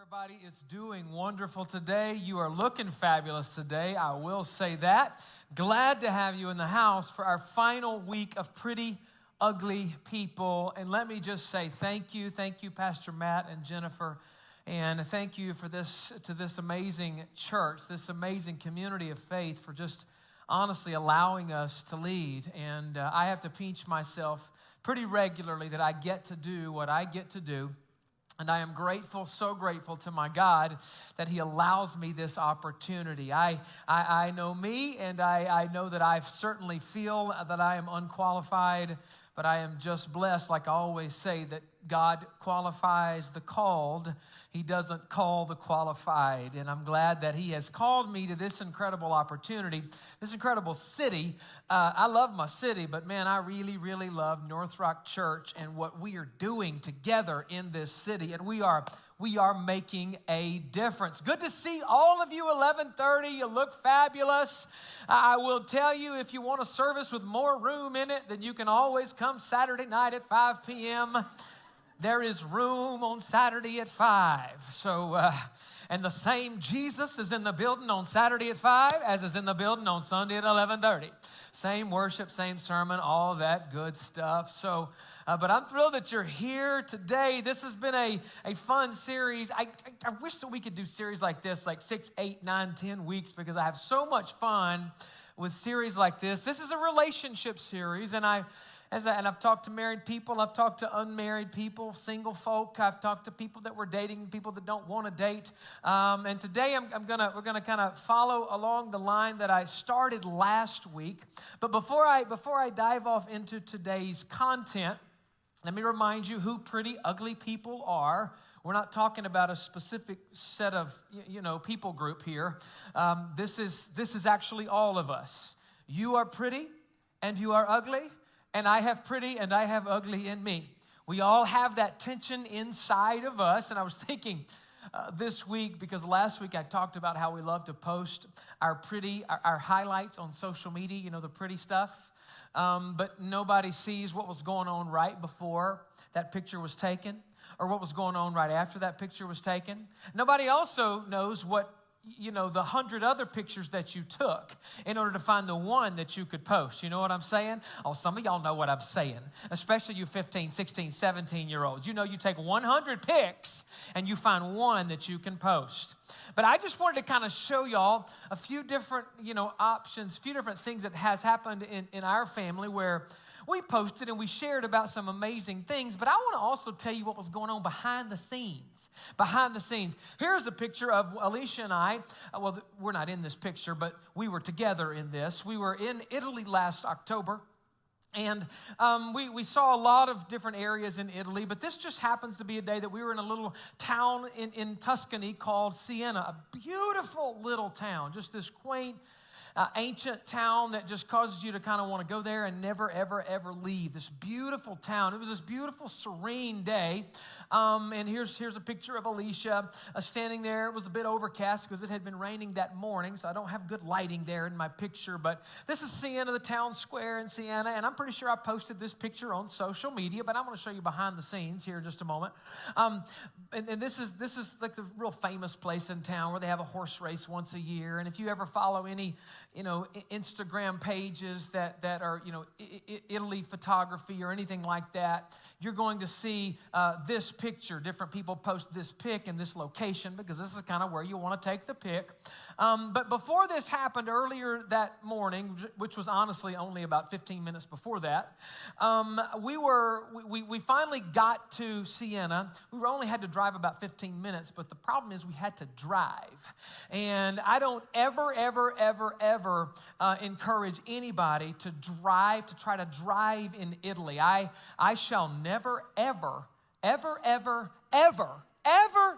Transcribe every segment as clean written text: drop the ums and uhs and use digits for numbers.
Everybody is doing wonderful today. You are looking fabulous today. I will say that. Glad to have you in the house for our final week of Pretty Ugly People. And let me just say thank you, Pastor Matt and Jennifer. And thank you for this amazing church, this amazing community of faith for just honestly allowing us to lead. And I have to pinch myself pretty regularly that I get to do what I get to do. And I am grateful, so grateful to my God that He allows me this opportunity. I know me, and I know that I certainly feel that I am unqualified, but I am just blessed, like I always say, that God qualifies the called. He doesn't call the qualified. And I'm glad that He has called me to this incredible opportunity, this incredible city. I love my city, but man, I really, really love North Rock Church and what we are doing together in this city. And we are making a difference. Good to see all of you, 11:30. You look fabulous. I will tell you, if you want a service with more room in it, then you can always come Saturday night at 5 p.m., There is room on Saturday at 5. So, and the same Jesus is in the building on Saturday at 5 as is in the building on Sunday at 11:30. Same worship, same sermon, all that good stuff. So, but I'm thrilled that you're here today. This has been a fun series. I wish that we could do series like this, like 6, 8, 9, 10 weeks, because I have so much fun with series like this. This is a relationship series, and I've talked to married people, I've talked to unmarried people, single folk, I've talked to people that were dating, people that don't want to date. And today we're gonna kind of follow along the line that I started last week. But before I dive off into today's content, let me remind you who pretty ugly people are. We're not talking about a specific set of people group here. This is actually all of us. You are pretty and you are ugly. And I have pretty and I have ugly in me. We all have that tension inside of us. And I was thinking this week, because last week I talked about how we love to post our highlights on social media, the pretty stuff. But nobody sees what was going on right before that picture was taken, or what was going on right after that picture was taken. Nobody also knows what the 100 other pictures that you took in order to find the one that you could post. You know what I'm saying? Oh, some of y'all know what I'm saying, especially you 15, 16, 17-year-olds. You take 100 pics and you find one that you can post. But I just wanted to kind of show y'all a few different, options, a few different things that has happened in our family where we posted and we shared about some amazing things, but I want to also tell you what was going on behind the scenes. Behind the scenes. Here's a picture of Alicia and I. Well, we're not in this picture, but we were together in this. We were in Italy last October. And we saw a lot of different areas in Italy, but this just happens to be a day that we were in a little town in Tuscany called Siena, a beautiful little town, just this quaint, ancient town that just causes you to kind of want to go there and never, ever, ever leave. This beautiful town. It was this beautiful, serene day. And here's a picture of Alicia standing there. It was a bit overcast because it had been raining that morning, so I don't have good lighting there in my picture. But this is Siena, the town square in Siena, and I'm pretty sure I posted this picture on social media, but I'm going to show you behind the scenes here in just a moment. And this is like the real famous place in town where they have a horse race once a year. And if you ever follow any Instagram pages that are, Italy photography or anything like that, you're going to see this picture. Different people post this pic in this location because this is kind of where you want to take the pic. But before this happened earlier that morning, which was honestly only about 15 minutes before that, we finally got to Siena. We only had to drive about 15 minutes, but the problem is we had to drive. And I don't ever encourage anybody to try to drive in Italy. I shall never, ever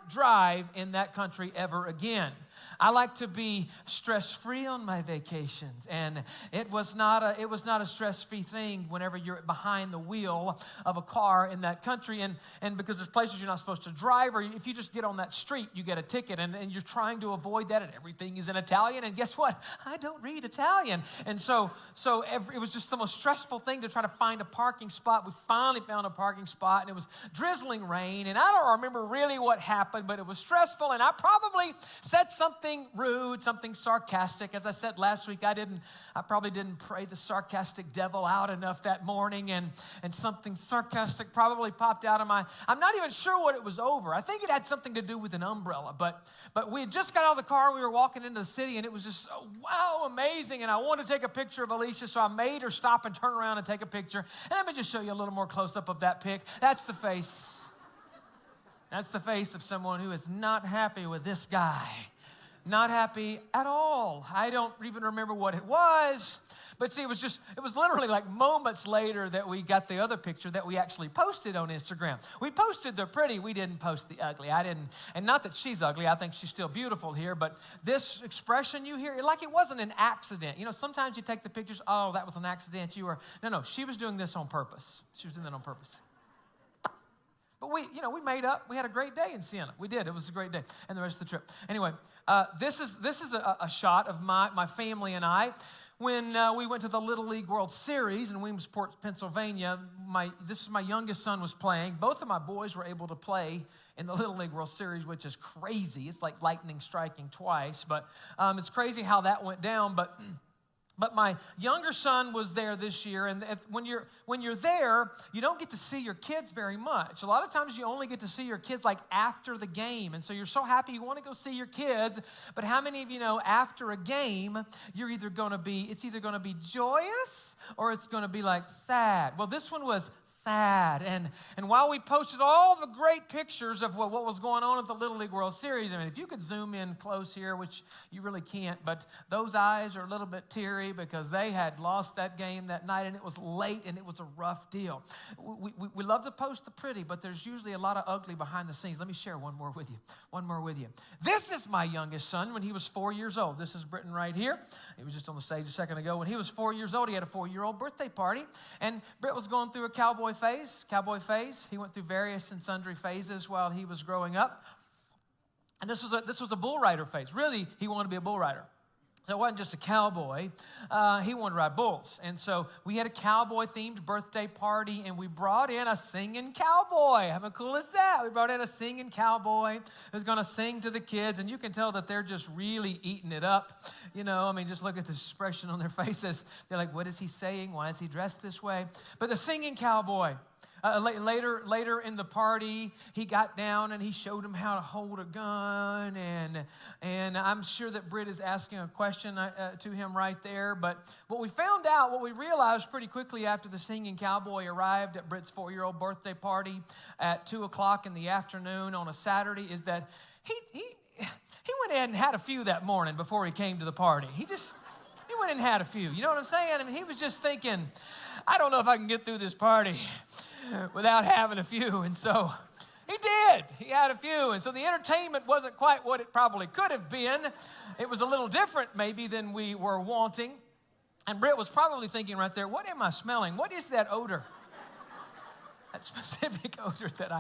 drive in that country ever again. I like to be stress-free on my vacations, and it was not a stress-free thing whenever you're behind the wheel of a car in that country, and because there's places you're not supposed to drive, or if you just get on that street, you get a ticket, and you're trying to avoid that, and everything is in Italian, and guess what? I don't read Italian, and so it was just the most stressful thing to try to find a parking spot. We finally found a parking spot, and it was drizzling rain, and I don't remember really what happened. happened, but it was stressful, and I probably said something rude, something sarcastic. As I said last week, I probably didn't pray the sarcastic devil out enough that morning, and something sarcastic probably popped out of I'm not even sure what it was over. I think it had something to do with an umbrella, but we had just got out of the car, and we were walking into the city, and it was just, wow, amazing, and I wanted to take a picture of Alicia, so I made her stop and turn around and take a picture. And let me just show you a little more close-up of that pic. That's the face. That's the face of someone who is not happy with this guy. Not happy at all. I don't even remember what it was. But see, it was literally like moments later that we got the other picture that we actually posted on Instagram. We posted the pretty, we didn't post the ugly. And not that she's ugly, I think she's still beautiful here, but this expression you hear, like it wasn't an accident. You know, sometimes you take the pictures, oh, that was an accident. No, she was doing this on purpose. She was doing that on purpose. But we made up. We had a great day in Siena. We did. It was a great day. And the rest of the trip. Anyway, this is a shot of my family and I. When we went to the Little League World Series in Williamsport, Pennsylvania, my youngest son was playing. Both of my boys were able to play in the Little League World Series, which is crazy. It's like lightning striking twice. But it's crazy how that went down. But my younger son was there this year, and when you're there, you don't get to see your kids very much. A lot of times you only get to see your kids like after the game, and so you're so happy you want to go see your kids. But how many of you know after a game, it's either going to be joyous or it's going to be like sad? Well, this one was sad. And while we posted all the great pictures of what was going on at the Little League World Series, I mean, if you could zoom in close here, which you really can't, but those eyes are a little bit teary because they had lost that game that night, and it was late, and it was a rough deal. We love to post the pretty, but there's usually a lot of ugly behind the scenes. Let me share one more with you. This is my youngest son when he was 4 years old. This is Britton right here. He was just on the stage a second ago. When he was 4 years old, he had a 4-year-old birthday party, and Britt was going through a cowboy phase. He went through various and sundry phases while he was growing up. And this was a bull rider phase. Really, he wanted to be a bull rider. So it wasn't just a cowboy. He wanted to ride bulls. And so we had a cowboy-themed birthday party, and we brought in a singing cowboy. How cool is that? We brought in a singing cowboy who's going to sing to the kids, and you can tell that they're just really eating it up. You know, I mean, just look at the expression on their faces. They're like, what is he saying? Why is he dressed this way? But the singing cowboy. Later in the party, he got down and he showed him how to hold a gun, and I'm sure that Britt is asking a question to him right there. But what we realized pretty quickly after the singing cowboy arrived at Britt's 4-year-old birthday party at 2:00 in the afternoon on a Saturday is that he went ahead and had a few that morning before he came to the party. He went and had a few. You know what I'm saying? I mean, he was just thinking, I don't know if I can get through this party without having a few. And so he did. He had a few. And so the entertainment wasn't quite what it probably could have been. It was a little different maybe than we were wanting. And Britt was probably thinking right there, what am I smelling? What is that odor? That specific odor that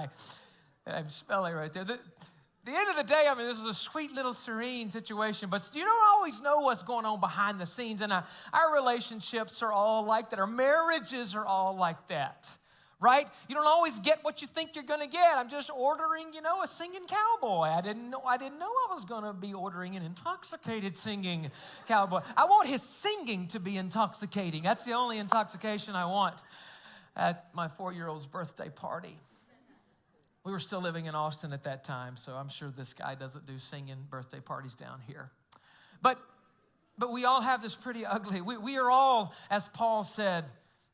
I'm smelling right there. The end of the day, I mean, this is a sweet little serene situation, but you don't always know what's going on behind the scenes, and our relationships are all like that. Our marriages are all like that, right? You don't always get what you think you're going to get. I'm just ordering, a singing cowboy. I didn't know I was going to be ordering an intoxicated singing cowboy. I want his singing to be intoxicating. That's the only intoxication I want at my 4-year-old's birthday party. We were still living in Austin at that time, so I'm sure this guy doesn't do singing birthday parties down here. But we all have this pretty ugly. We are all, as Paul said,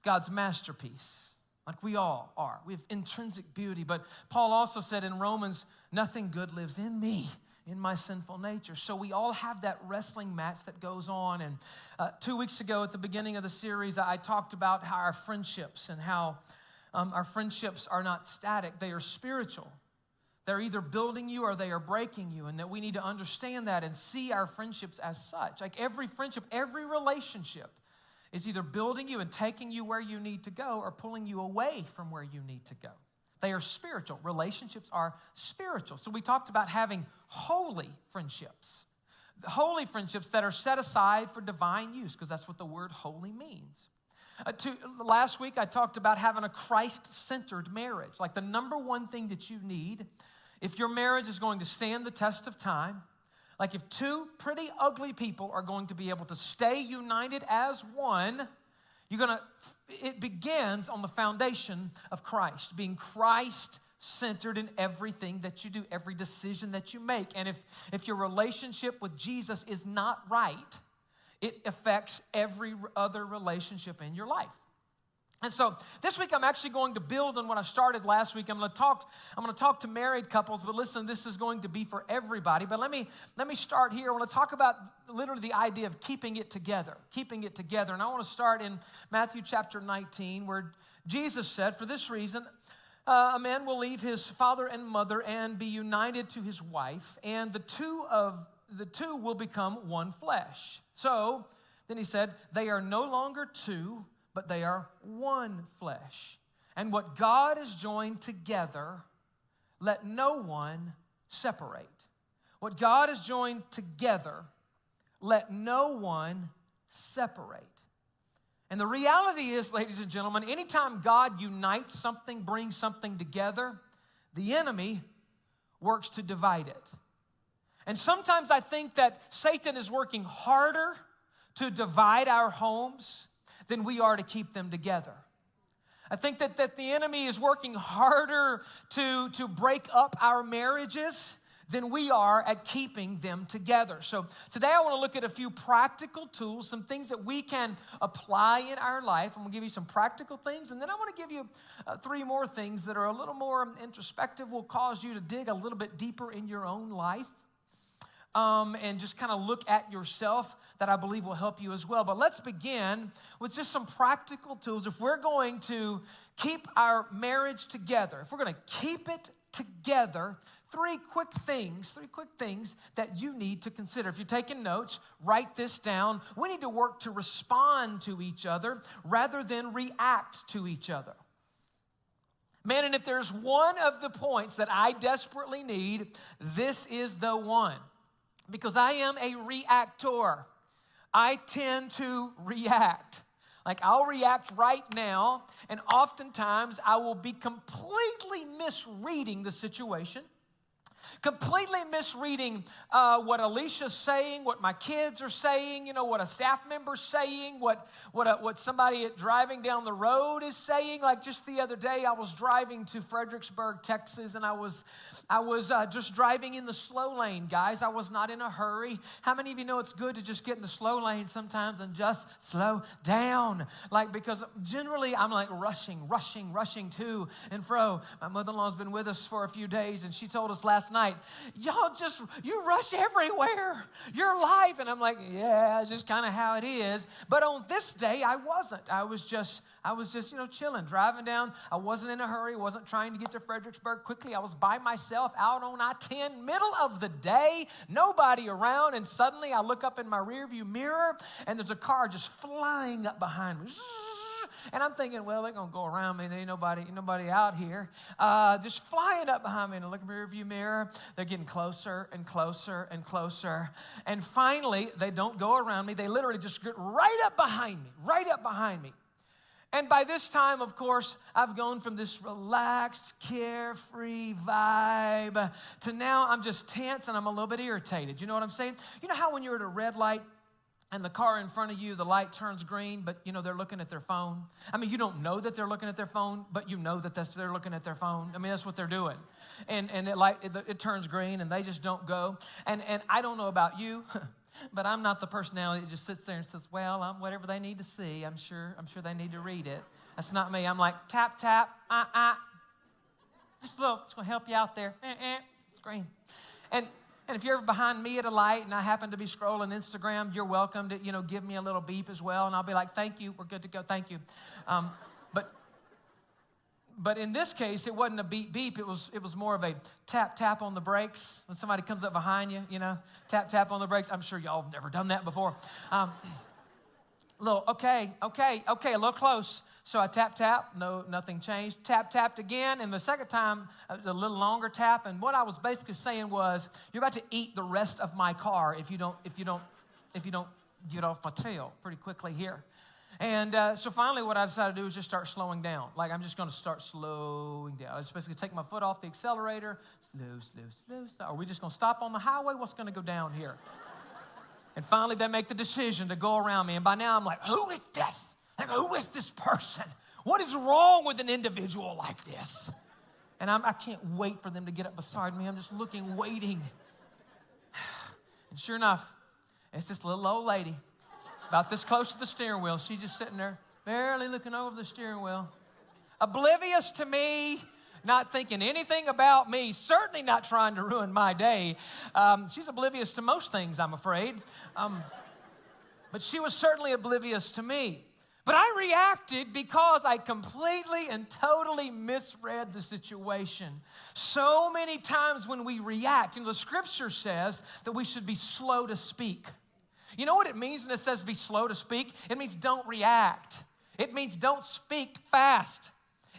God's masterpiece. Like we all are. We have intrinsic beauty. But Paul also said in Romans, nothing good lives in me, in my sinful nature. So we all have that wrestling match that goes on. And 2 weeks ago at the beginning of the series, I talked about how our friendships and how our friendships are not static, they are spiritual. They're either building you or they are breaking you, and that we need to understand that and see our friendships as such. Like every friendship, every relationship is either building you and taking you where you need to go or pulling you away from where you need to go. They are spiritual. Relationships are spiritual. So we talked about having holy friendships. Holy friendships that are set aside for divine use, because that's what the word holy means. Last week, I talked about having a Christ-centered marriage. Like the number one thing that you need if your marriage is going to stand the test of time, like if two pretty ugly people are going to be able to stay united as one, it begins on the foundation of Christ, being Christ-centered in everything that you do, every decision that you make. And if your relationship with Jesus is not right, it affects every other relationship in your life. And so this week I'm actually going to build on what I started last week. I'm going to talk to married couples, but listen, this is going to be for everybody. But let me start here. I want to talk about literally the idea of keeping it together. And I want to start in Matthew chapter 19, where Jesus said, for this reason, a man will leave his father and mother and be united to his wife, and the two will become one flesh. So then he said, they are no longer two, but they are one flesh. And what God has joined together, let no one separate. What God has joined together, let no one separate. And the reality is, ladies and gentlemen, anytime God unites something, brings something together, the enemy works to divide it. And sometimes I think that Satan is working harder to divide our homes than we are to keep them together. I think that the enemy is working harder to break up our marriages than we are at keeping them together. So today I want to look at a few practical tools, some things that we can apply in our life. I'm going to give you some practical things, and then I want to give you three more things that are a little more introspective, will cause you to dig a little bit deeper in your own life. And just kind of look at yourself that I believe will help you as well. But let's begin with just some practical tools. If we're going to keep our marriage together, if we're going to keep it together, three quick things that you need to consider. If you're taking notes, write this down. We need to work to respond to each other rather than react to each other. Man, and if there's one of the points that I desperately need, this is the one. Because I am a reactor. I tend to react. Like I'll react right now, and oftentimes I will be completely misreading the situation. Completely misreading what Alicia's saying, what my kids are saying, what a staff member's saying, what somebody driving down the road is saying. Like just the other day, I was driving to Fredericksburg, Texas, and I was just driving in the slow lane, guys. I was not in a hurry. How many of you know it's good to just get in the slow lane sometimes and just slow down? Like, because generally I'm like rushing to and fro. My mother-in-law's been with us for a few days, and she told us last night, you rush everywhere. Your life. And I'm like, yeah, it's just kind of how it is. But on this day, I wasn't. I was just chilling, driving down. I wasn't in a hurry. Wasn't trying to get to Fredericksburg quickly. I was by myself out on I-10, middle of the day, nobody around. And suddenly I look up in my rearview mirror, and there's a car just flying up behind me. And I'm thinking, well, they're going to go around me. There ain't nobody out here. Just flying up behind me, and I look in the rearview mirror. They're getting closer and closer and closer. And finally, they don't go around me. They literally just get right up behind me. And by this time, of course, I've gone from this relaxed, carefree vibe to now I'm just tense and I'm a little bit irritated. You know what I'm saying? You know how when you're at a red light, and the car in front of you, the light turns green, but they're looking at their phone. I mean, you don't know that they're looking at their phone, but you know that they're looking at their phone. I mean, that's what they're doing. And it turns green, and they just don't go. And I don't know about you, but I'm not the personality that just sits there and says, well, I'm whatever they need to see. I'm sure they need to read it. That's not me. I'm like, tap, tap, just a little, it's going to help you out there. It's green. And if you're ever behind me at a light and I happen to be scrolling Instagram, you're welcome to, give me a little beep as well. And I'll be like, thank you, we're good to go, thank you. But in this case, it wasn't a beep beep. It was more of a tap tap on the brakes. When somebody comes up behind you, tap tap on the brakes. I'm sure y'all have never done that before. Okay, a little close. So I tap, no, nothing changed. Tapped again, and the second time, it was a little longer tap, and what I was basically saying was, you're about to eat the rest of my car if you don't get off my tail pretty quickly here. And so finally what I decided to do was just start slowing down. Like, I'm just going to start slowing down. I just basically take my foot off the accelerator. Slow. Are we just going to stop on the highway? What's going to go down here? And finally they make the decision to go around me. And by now I'm like, who is this? Like, who is this person? What is wrong with an individual like this? And I can't wait for them to get up beside me. I'm just looking, waiting. And sure enough, it's this little old lady, about this close to the steering wheel. She's just sitting there, barely looking over the steering wheel, oblivious to me, not thinking anything about me, certainly not trying to ruin my day. She's oblivious to most things, I'm afraid. But she was certainly oblivious to me. But I reacted because I completely and totally misread the situation. So many times when we react, the scripture says that we should be slow to speak. You know what it means when it says be slow to speak? It means don't react. It means don't speak fast.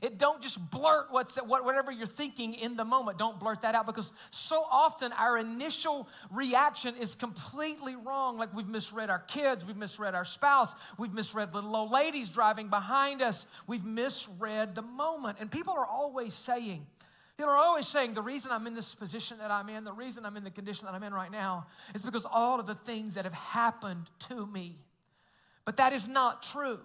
It don't just blurt whatever you're thinking in the moment. Don't blurt that out, because so often our initial reaction is completely wrong. Like, we've misread our kids, we've misread our spouse, we've misread little old ladies driving behind us. We've misread the moment. And people are always saying, the reason I'm in this position that I'm in, the reason I'm in the condition that I'm in right now is because all of the things that have happened to me. But that is not true.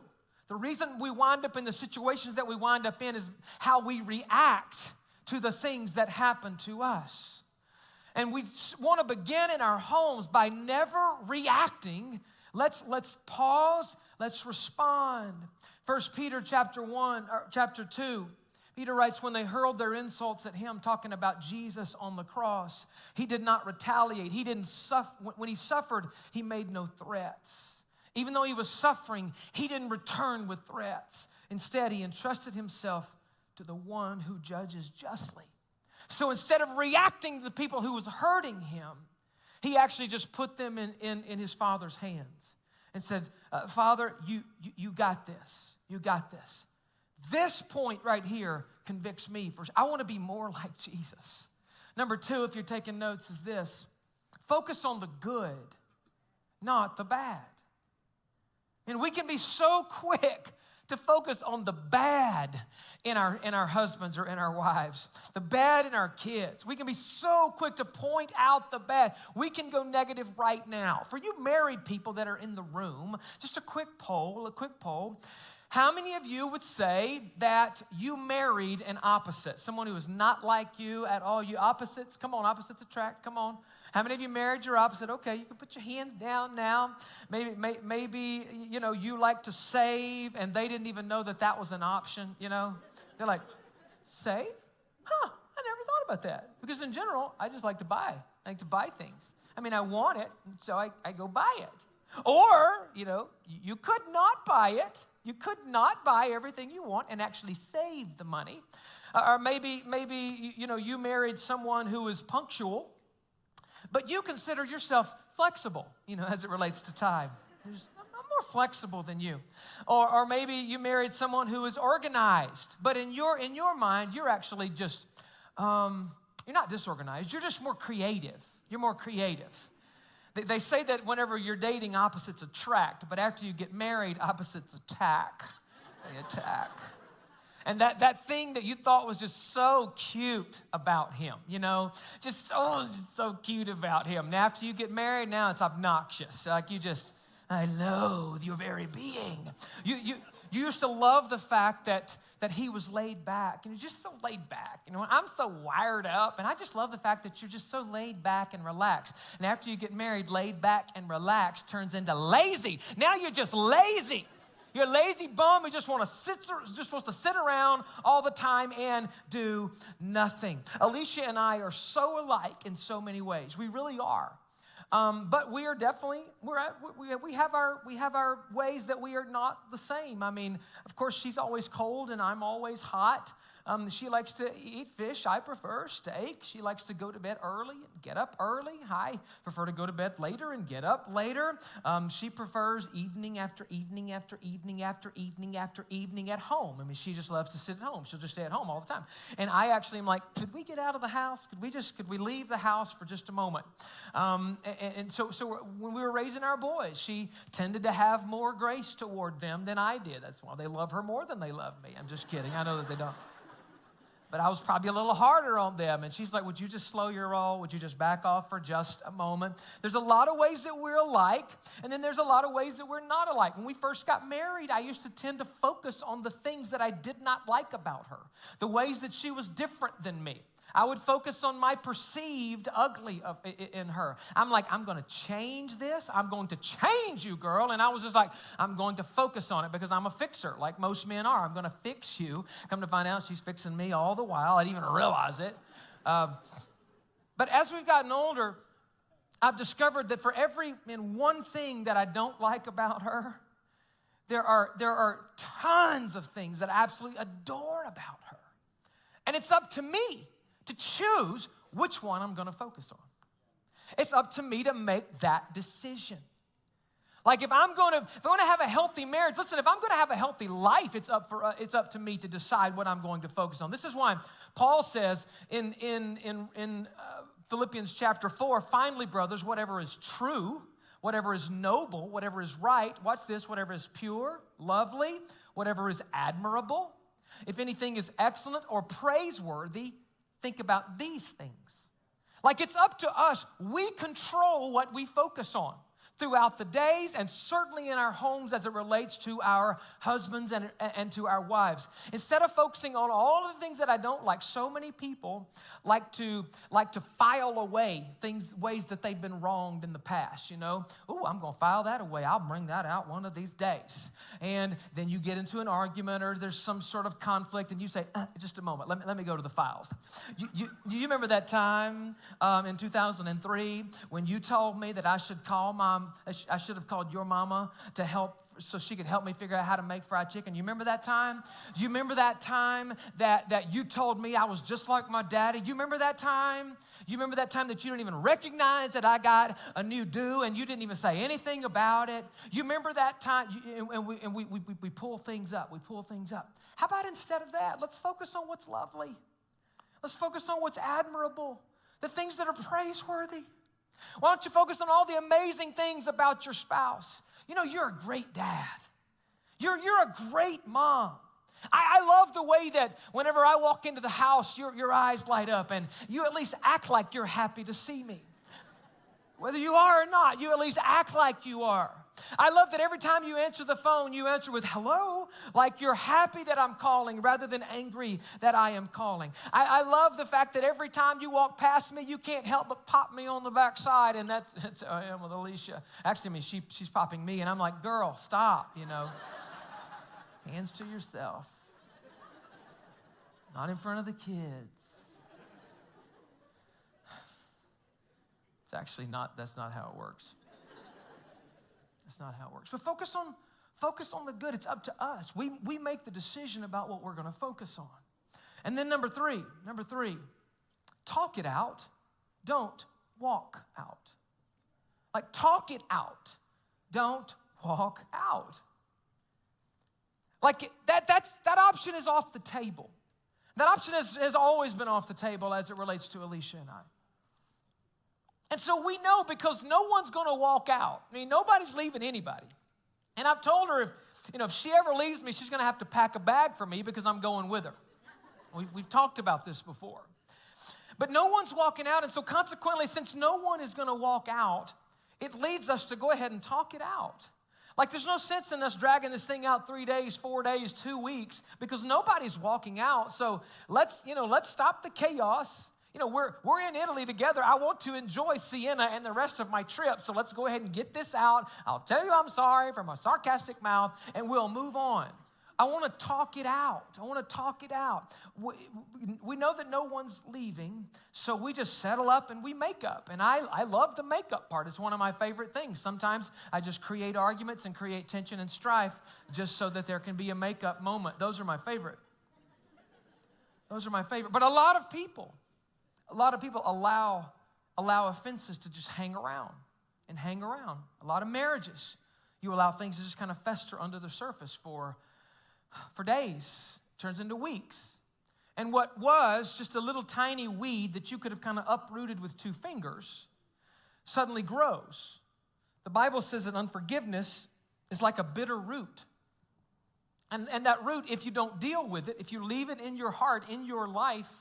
The reason we wind up in the situations that we wind up in is how we react to the things that happen to us. And we want to begin in our homes by never reacting. Let's pause, let's respond. 1 Peter chapter 2, Peter writes, when they hurled their insults at him, talking about Jesus on the cross, he did not retaliate. He didn't suffer. When he suffered, he made no threats. Even though he was suffering, he didn't return with threats. Instead, he entrusted himself to the one who judges justly. So instead of reacting to the people who was hurting him, he actually just put them in his Father's hands and said, Father, you got this. You got this. This point right here convicts me. I want to be more like Jesus. Number 2, if you're taking notes, is this. Focus on the good, not the bad. And we can be so quick to focus on the bad in our husbands or in our wives, the bad in our kids. We can be so quick to point out the bad. We can go negative right now. For you married people that are in the room, just a quick poll. How many of you would say that you married an opposite? Someone who is not like you at all. You opposites, come on, opposites attract, come on. How many of you married your opposite? Okay, you can put your hands down now. Maybe you like to save, and they didn't even know that was an option, They're like, save? Huh, I never thought about that. Because in general, I just like to buy. I like to buy things. I mean, I want it, so I go buy it. Or, you could not buy it. You could not buy everything you want and actually save the money. Or maybe you married someone who is punctual, but you consider yourself flexible, as it relates to time. I'm more flexible than you. Or maybe you married someone who is organized, but in your mind, you're actually just, you're not disorganized. You're just more creative. You're more creative. They say that whenever you're dating, opposites attract, but after you get married, opposites attack. They attack. And that thing that you thought was just so cute about him, just so cute about him. Now, after you get married, now it's obnoxious. Like I loathe your very being. You used to love the fact that he was laid back. And you're just so laid back. I'm so wired up, and I just love the fact that you're just so laid back and relaxed. And after you get married, laid back and relaxed turns into lazy. Now you're just lazy. You're a lazy bum who just wants to sit around all the time and do nothing. Alicia and I are so alike in so many ways. We really are. But we are definitely, we have our ways that we are not the same. I mean, of course, she's always cold and I'm always hot. She likes to eat fish. I prefer steak. She likes to go to bed early and get up early. I prefer to go to bed later and get up later. She prefers evening after evening after evening after evening after evening at home. I mean, she just loves to sit at home. She'll just stay at home all the time. And I actually am like, could we get out of the house? Could we leave the house for just a moment? So when we were raising our boys, she tended to have more grace toward them than I did. That's why they love her more than they love me. I'm just kidding. I know that they don't. But I was probably a little harder on them. And she's like, would you just slow your roll? Would you just back off for just a moment? There's a lot of ways that we're alike. And then there's a lot of ways that we're not alike. When we first got married, I used to tend to focus on the things that I did not like about her, the ways that she was different than me. I would focus on my perceived ugly in her. I'm like, I'm going to change this. I'm going to change you, girl. And I was just like, I'm going to focus on it because I'm a fixer, like most men are. I'm going to fix you. Come to find out, she's fixing me all the while. I didn't even realize it. But as we've gotten older, I've discovered that for every one thing that I don't like about her, there are tons of things that I absolutely adore about her. And it's up to me to choose which one I'm going to focus on. It's up to me to make that decision. Like if I'm going to have a healthy marriage, listen, if I'm going to have a healthy life, it's up to me to decide what I'm going to focus on. This is why Paul says in Philippians chapter 4, finally, brothers, whatever is true, whatever is noble, whatever is right, watch this, whatever is pure, lovely, whatever is admirable, if anything is excellent or praiseworthy, think about these things. Like it's up to us. We control what we focus on throughout the days and certainly in our homes as it relates to our husbands and to our wives. Instead of focusing on all of the things that I don't like, so many people like to file away ways that they've been wronged in the past, you know. Oh, I'm going to file that away. I'll bring that out one of these days. And then you get into an argument or there's some sort of conflict and you say, just a moment, let me go to the files. You remember that time in 2003 when you told me that I should call I should have called your mama to help so she could help me figure out how to make fried chicken. You remember that time? You remember that time that you told me I was just like my daddy? You remember that time? You remember that time that you didn't even recognize that I got a new do and you didn't even say anything about it? You remember that time? And we pull things up. We pull things up. How about instead of that, let's focus on what's lovely. Let's focus on what's admirable, the things that are praiseworthy. Why don't you focus on all the amazing things about your spouse? You know, you're a great dad. You're a great mom. I love the way that whenever I walk into the house, your eyes light up and you at least act like you're happy to see me. Whether you are or not, you at least act like you are. I love that every time you answer the phone, you answer with hello, like you're happy that I'm calling rather than angry that I am calling. I love the fact that every time you walk past me, you can't help but pop me on the backside, and that's I am with Alicia. Actually, I mean, she's popping me, and I'm like, girl, stop, you know. Hands to yourself. Not in front of the kids. It's actually not, that's not how it works. That's not how it works. But focus on the good. It's up to us. We make the decision about what we're going to focus on. And then number three, talk it out. Don't walk out. Like talk it out. Don't walk out. Like that option is off the table. That option has always been off the table as it relates to Alicia and I. And so we know because no one's going to walk out. I mean, nobody's leaving anybody. And I've told her if she ever leaves me, she's going to have to pack a bag for me because I'm going with her. We've talked about this before. But no one's walking out, and so consequently, since no one is going to walk out, it leads us to go ahead and talk it out. Like there's no sense in us dragging this thing out 3 days, 4 days, 2 weeks because nobody's walking out. So let's stop the chaos. You know, we're in Italy together. I want to enjoy Siena and the rest of my trip, so let's go ahead and get this out. I'll tell you I'm sorry from a sarcastic mouth, and we'll move on. I want to talk it out. We know that no one's leaving, so we just settle up and we make up. And I love the makeup part. It's one of my favorite things. Sometimes I just create arguments and create tension and strife just so that there can be a makeup moment. Those are my favorite. Those are my favorite. But a lot of people allow offenses to just hang around and hang around. A lot of marriages, you allow things to just kind of fester under the surface for days, turns into weeks. And what was just a little tiny weed that you could have kind of uprooted with 2 fingers suddenly grows. The Bible says that unforgiveness is like a bitter root. And that root, if you don't deal with it, if you leave it in your heart, in your life,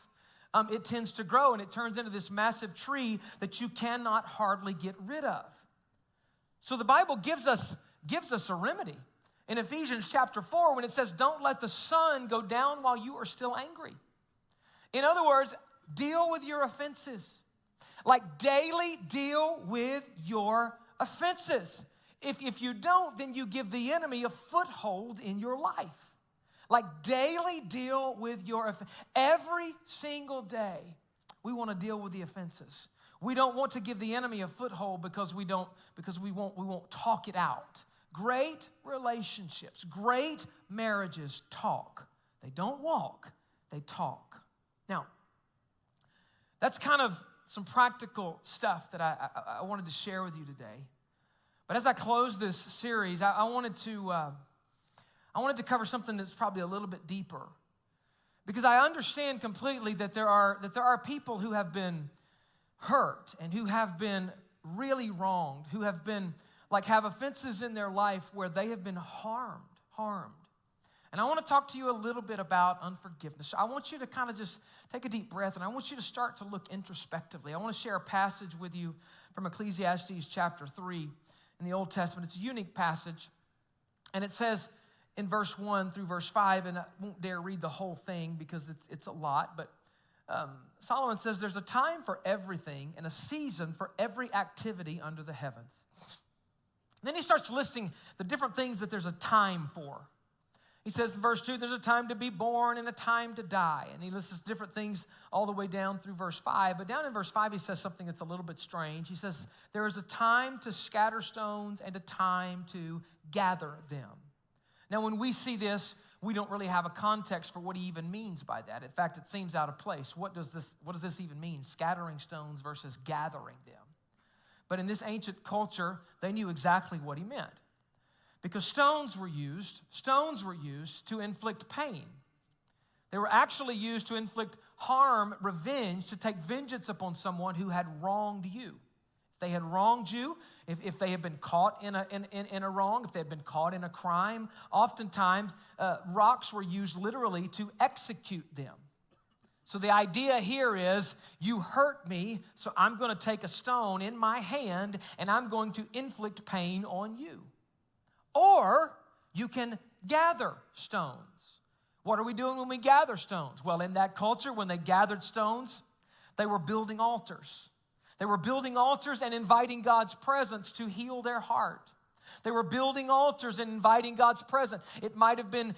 it tends to grow and it turns into this massive tree that you cannot hardly get rid of. So the Bible gives us a remedy. In Ephesians chapter 4, when it says, don't let the sun go down while you are still angry. In other words, deal with your offenses. Like daily deal with your offenses. If you don't, then you give the enemy a foothold in your life. Like daily deal with your every single day. We want to deal with the offenses. We don't want to give the enemy a foothold because we won't talk it out. Great relationships, great marriages talk. They don't walk, they talk. Now, that's kind of some practical stuff that I wanted to share with you today. But as I close this series, I wanted to cover something that's probably a little bit deeper, because I understand completely that there are people who have been hurt and who have been really wronged, who have been have offenses in their life where they have been harmed. And I want to talk to you a little bit about unforgiveness. I want you to kind of just take a deep breath, and I want you to start to look introspectively. I want to share a passage with you from Ecclesiastes chapter 3 in the Old Testament. It's a unique passage, and it says in verse 1 through verse 5, and I won't dare read the whole thing because it's a lot, but Solomon says there's a time for everything and a season for every activity under the heavens. And then he starts listing the different things that there's a time for. He says in verse 2, there's a time to be born and a time to die. And he lists different things all the way down through verse 5. But down in verse 5, he says something that's a little bit strange. He says, there is a time to scatter stones and a time to gather them. Now, when we see this, we don't really have a context for what he even means by that. In fact, it seems out of place. What does this even mean? Scattering stones versus gathering them. But in this ancient culture, they knew exactly what he meant. Because stones were used to inflict pain. They were actually used to inflict harm, revenge, to take vengeance upon someone who had wronged you. If they had wronged you, if they had been caught in a wrong, if they had been caught in a crime, oftentimes rocks were used literally to execute them. So the idea here is, you hurt me, so I'm going to take a stone in my hand and I'm going to inflict pain on you. Or you can gather stones. What are we doing when we gather stones? Well, in that culture, when they gathered stones, they were building altars. They were building altars and inviting God's presence to heal their heart. They were building altars and inviting God's presence. It might have been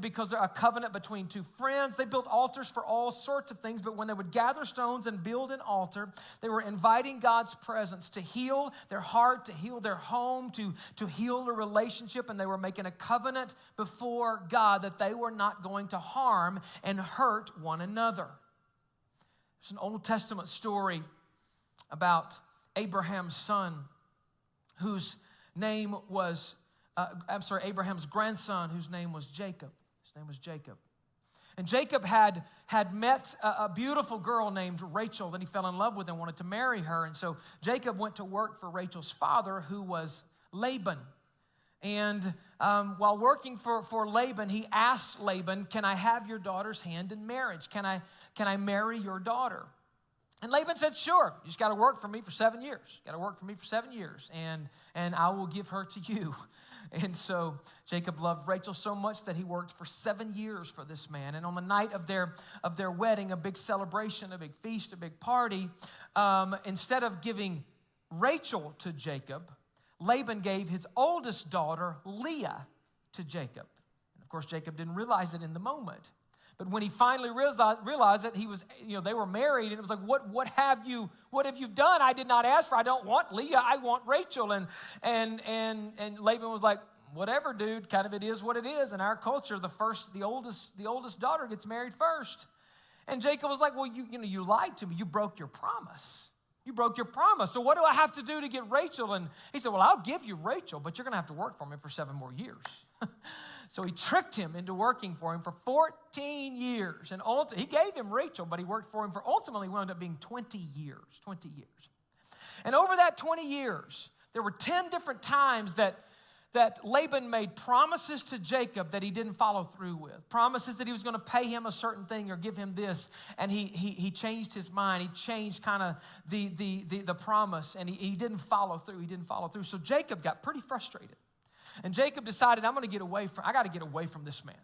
because of a covenant between 2 friends. They built altars for all sorts of things, but when they would gather stones and build an altar, they were inviting God's presence to heal their heart, to heal their home, to heal a relationship, and they were making a covenant before God that they were not going to harm and hurt one another. There's an Old Testament story about Abraham's son, Abraham's grandson, whose name was Jacob. His name was Jacob. And Jacob had met a beautiful girl named Rachel. Then he fell in love with her and wanted to marry her. And so Jacob went to work for Rachel's father, who was Laban. And while working for Laban, he asked Laban, can I have your daughter's hand in marriage? Can I marry your daughter? And Laban said, sure, you just got to work for me for 7 years. Got to work for me for 7 years, and I will give her to you. And so Jacob loved Rachel so much that he worked for 7 years for this man. And on the night of their wedding, a big celebration, a big feast, a big party, instead of giving Rachel to Jacob, Laban gave his oldest daughter, Leah, to Jacob. And of course, Jacob didn't realize it in the moment. But when he finally realized that they were married, and it was like, what have you done? I did not ask for. I don't want Leah. I want Rachel. And Laban was like, whatever, dude. Kind of, it is what it is. In our culture, the oldest daughter gets married first. And Jacob was like, well, you lied to me. You broke your promise. You broke your promise. So what do I have to do to get Rachel? And he said, well, I'll give you Rachel, but you're going to have to work for me for 7 more years. So he tricked him into working for him for 14 years. And he gave him Rachel, but he worked for him for ultimately wound up being 20 years. 20 years. And over that 20 years, there were 10 different times that Laban made promises to Jacob that he didn't follow through with. Promises that he was going to pay him a certain thing or give him this. And he changed his mind. He changed kind of the promise. And he didn't follow through. He didn't follow through. So Jacob got pretty frustrated. And Jacob decided, I got to get away from this man.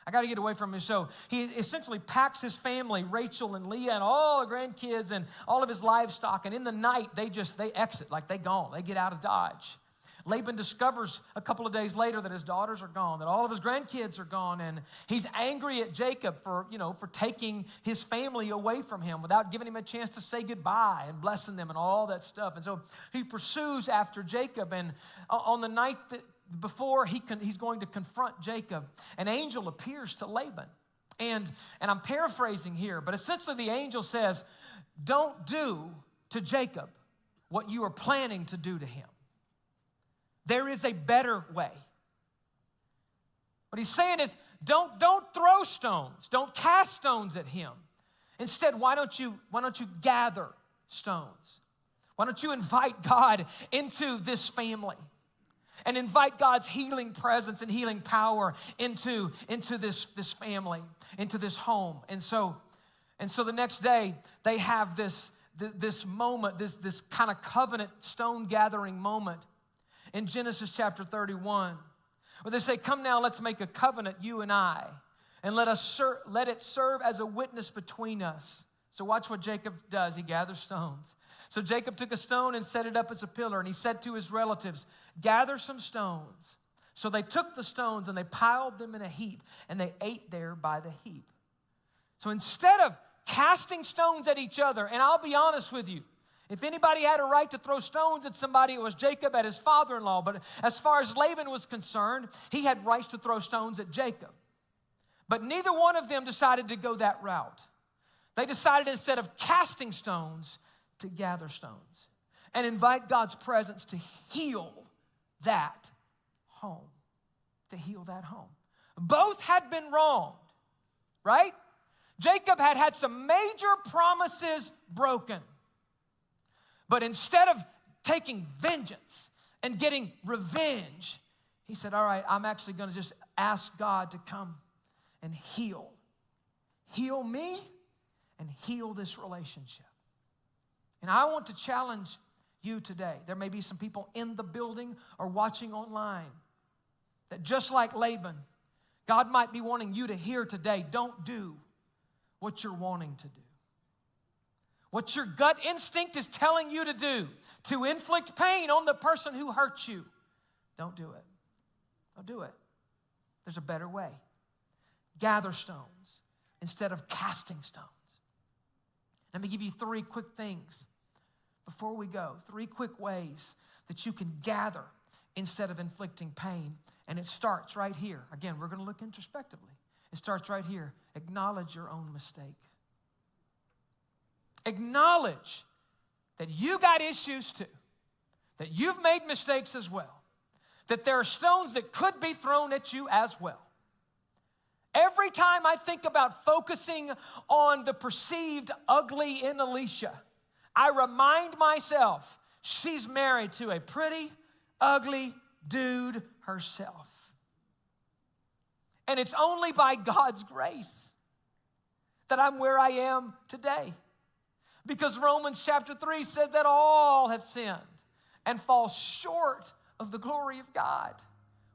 I got to get away from him. So he essentially packs his family, Rachel and Leah and all the grandkids and all of his livestock. And in the night, they exit, like they gone. They get out of Dodge. Laban discovers a couple of days later that his daughters are gone, that all of his grandkids are gone, and he's angry at Jacob for taking his family away from him without giving him a chance to say goodbye and blessing them and all that stuff. And so he pursues after Jacob, and on the night before he's going to confront Jacob, an angel appears to Laban. And I'm paraphrasing here, but essentially the angel says, don't do to Jacob what you are planning to do to him. There is a better way. What he's saying is, don't throw stones. Don't cast stones at him. Instead, why don't you gather stones? Why don't you invite God into this family and invite God's healing presence and healing power into this family, into this home? And so the next day they have this moment, this kind of covenant stone gathering moment in Genesis chapter 31, where they say, come now, let's make a covenant, you and I, and let it serve as a witness between us. So watch what Jacob does. He gathers stones. So Jacob took a stone and set it up as a pillar, and he said to his relatives, gather some stones. So they took the stones and they piled them in a heap, and they ate there by the heap. So instead of casting stones at each other, and I'll be honest with you, if anybody had a right to throw stones at somebody, it was Jacob at his father-in-law. But as far as Laban was concerned, he had rights to throw stones at Jacob. But neither one of them decided to go that route. They decided, instead of casting stones, to gather stones and invite God's presence to heal that home. To heal that home. Both had been wronged, right? Jacob had some major promises broken. But instead of taking vengeance and getting revenge, he said, all right, I'm actually going to just ask God to come and heal. Heal me and heal this relationship. And I want to challenge you today. There may be some people in the building or watching online that, just like Laban, God might be wanting you to hear today, don't do what you're wanting to do. What your gut instinct is telling you to do, to inflict pain on the person who hurt you, don't do it. Don't do it. There's a better way. Gather stones instead of casting stones. Let me give you 3 quick things before we go. 3 quick ways that you can gather instead of inflicting pain. And it starts right here. Again, we're going to look introspectively. It starts right here. Acknowledge your own mistake. Acknowledge that you got issues too, that you've made mistakes as well, that there are stones that could be thrown at you as well. Every time I think about focusing on the perceived ugly in Alicia, I remind myself she's married to a pretty, ugly dude herself. And it's only by God's grace that I'm where I am today. Because Romans chapter 3 says that all have sinned and fall short of the glory of God.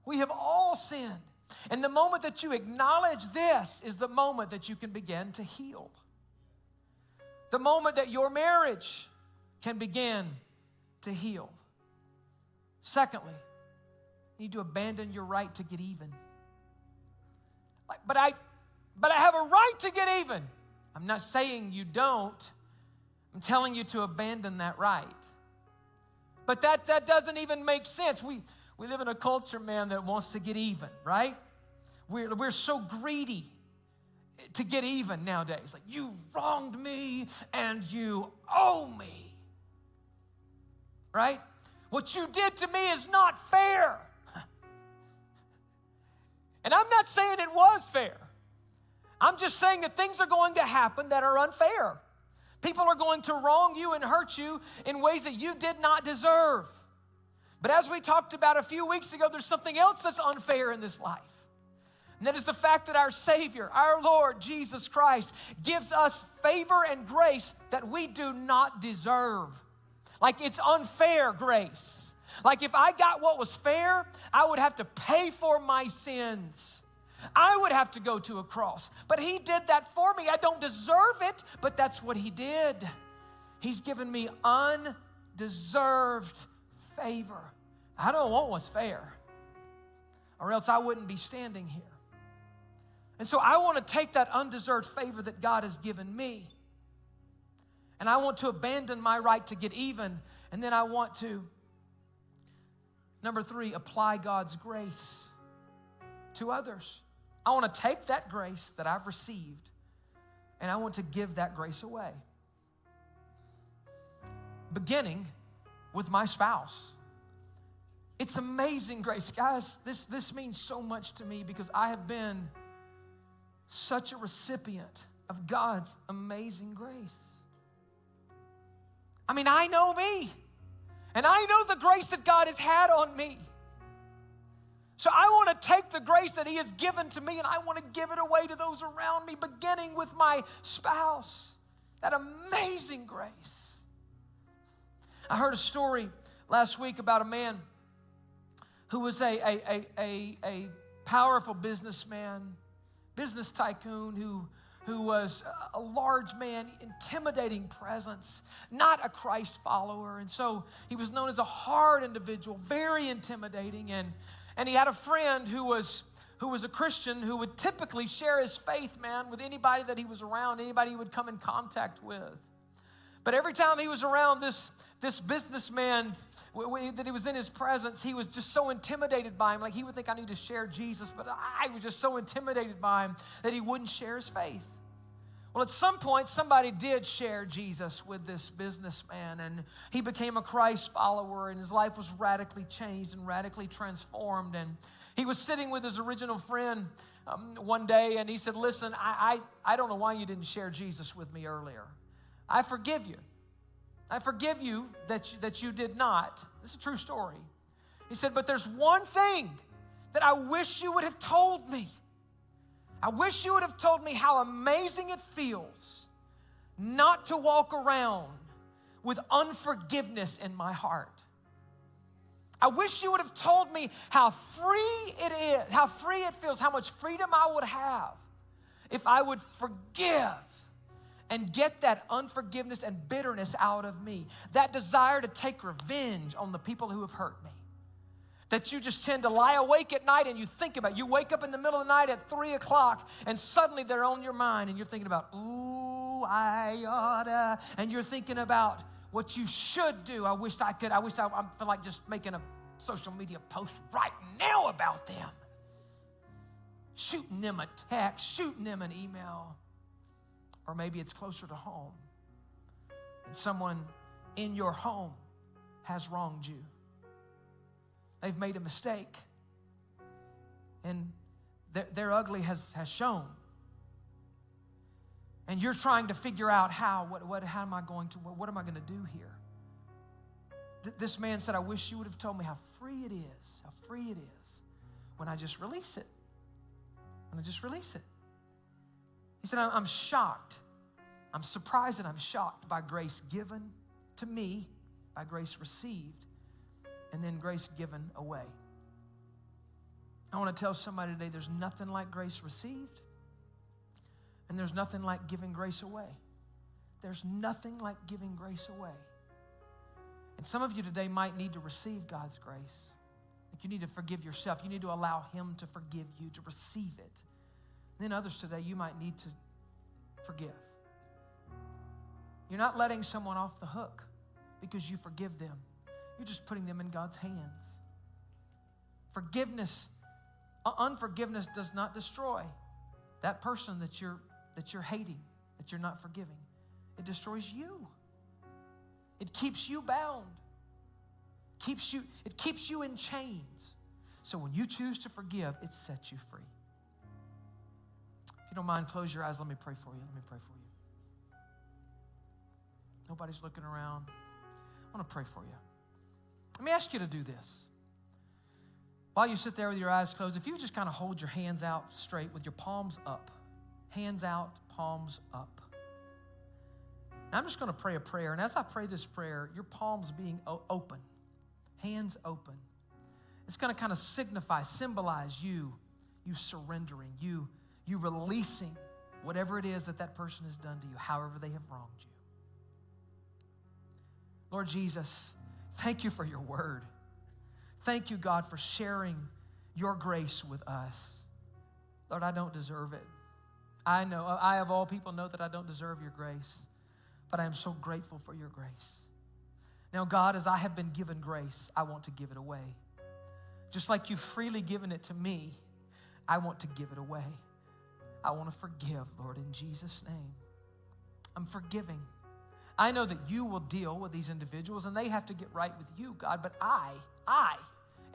We have all sinned. And the moment that you acknowledge this is the moment that you can begin to heal. The moment that your marriage can begin to heal. Secondly, you need to abandon your right to get even. But I have a right to get even. I'm not saying you don't. I'm telling you to abandon that right. But that doesn't even make sense. We live in a culture, man, that wants to get even, right? We're so greedy to get even nowadays. Like, you wronged me and you owe me. Right? What you did to me is not fair. And I'm not saying it was fair. I'm just saying that things are going to happen that are unfair. People are going to wrong you and hurt you in ways that you did not deserve. But as we talked about a few weeks ago, there's something else that's unfair in this life. And that is the fact that our Savior, our Lord Jesus Christ, gives us favor and grace that we do not deserve. Like, it's unfair grace. Like, if I got what was fair, I would have to pay for my sins. I would have to go to a cross. But he did that for me. I don't deserve it, but that's what he did. He's given me undeserved favor. I don't want what's fair, or else I wouldn't be standing here. And so I want to take that undeserved favor that God has given me, and I want to abandon my right to get even, and then I want to, number 3, apply God's grace to others. I want to take that grace that I've received, and I want to give that grace away. Beginning with my spouse. It's amazing grace. Guys, this means so much to me because I have been such a recipient of God's amazing grace. I mean, I know me, and I know the grace that God has had on me. So I want to take the grace that he has given to me, and I want to give it away to those around me, beginning with my spouse. That amazing grace. I heard a story last week about a man who was a powerful businessman, business tycoon who was a large man, intimidating presence, not a Christ follower. And so he was known as a hard individual, very intimidating. And he had a friend who was a Christian who would typically share his faith, man, with anybody that he was around, anybody he would come in contact with. But every time he was around this businessman that he was in his presence, he was just so intimidated by him. Like, he would think, I need to share Jesus, but I was just so intimidated by him that he wouldn't share his faith. Well, at some point, somebody did share Jesus with this businessman, and he became a Christ follower, and his life was radically changed and radically transformed. And he was sitting with his original friend one day, and he said, listen, I don't know why you didn't share Jesus with me earlier. I forgive you. I forgive you that you did not. This is a true story. He said, but there's one thing that I wish you would have told me. I wish you would have told me how amazing it feels not to walk around with unforgiveness in my heart. I wish you would have told me how free it is, how free it feels, how much freedom I would have if I would forgive and get that unforgiveness and bitterness out of me, that desire to take revenge on the people who have hurt me. That you just tend to lie awake at night and you think about it. You wake up in the middle of the night at 3 o'clock and suddenly they're on your mind and you're thinking about, ooh, I oughta, and you're thinking about what you should do. I feel like just making a social media post right now about them. Shooting them a text, shooting them an email. Or maybe it's closer to home and someone in your home has wronged you. They've made a mistake, and their ugly has shown. And you're trying to figure out how am I going to do here? This man said, I wish you would have told me how free it is when I just release it. He said, I'm shocked. I'm surprised and I'm shocked by grace given to me, by grace received, and then grace given away. I want to tell somebody today, there's nothing like grace received, and there's nothing like giving grace away. There's nothing like giving grace away. And some of you today might need to receive God's grace. Like, you need to forgive yourself. You need to allow him to forgive you, to receive it. And then others today, you might need to forgive. You're not letting someone off the hook because you forgive them. You're just putting them in God's hands. Unforgiveness does not destroy. that person that you're hating, that you're not forgiving, it destroys you. It keeps you bound. It keeps you in chains. So when you choose to forgive, it sets you free. If you don't mind, close your eyes. Let me pray for you. Let me pray for you. Nobody's looking around. I want to pray for you. Let me ask you to do this. While you sit there with your eyes closed, if you just kind of hold your hands out straight with your palms up. Hands out, palms up. And I'm just going to pray a prayer. And as I pray this prayer, your palms being open, hands open, it's going to kind of symbolize you surrendering, you releasing whatever it is that person has done to you, however they have wronged you. Lord Jesus, thank you for your word. Thank you, God, for sharing your grace with us. Lord, I don't deserve it. I know, I of all people know that I don't deserve your grace, but I am so grateful for your grace. Now, God, as I have been given grace, I want to give it away. Just like you've freely given it to me, I want to give it away. I want to forgive, Lord, in Jesus' name. I'm forgiving. I know that you will deal with these individuals and they have to get right with you, God, but I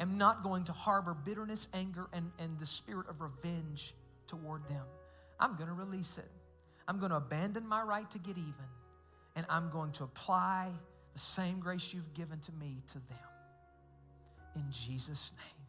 am not going to harbor bitterness, anger, and the spirit of revenge toward them. I'm going to release it. I'm going to abandon my right to get even, and I'm going to apply the same grace you've given to me to them. In Jesus' name.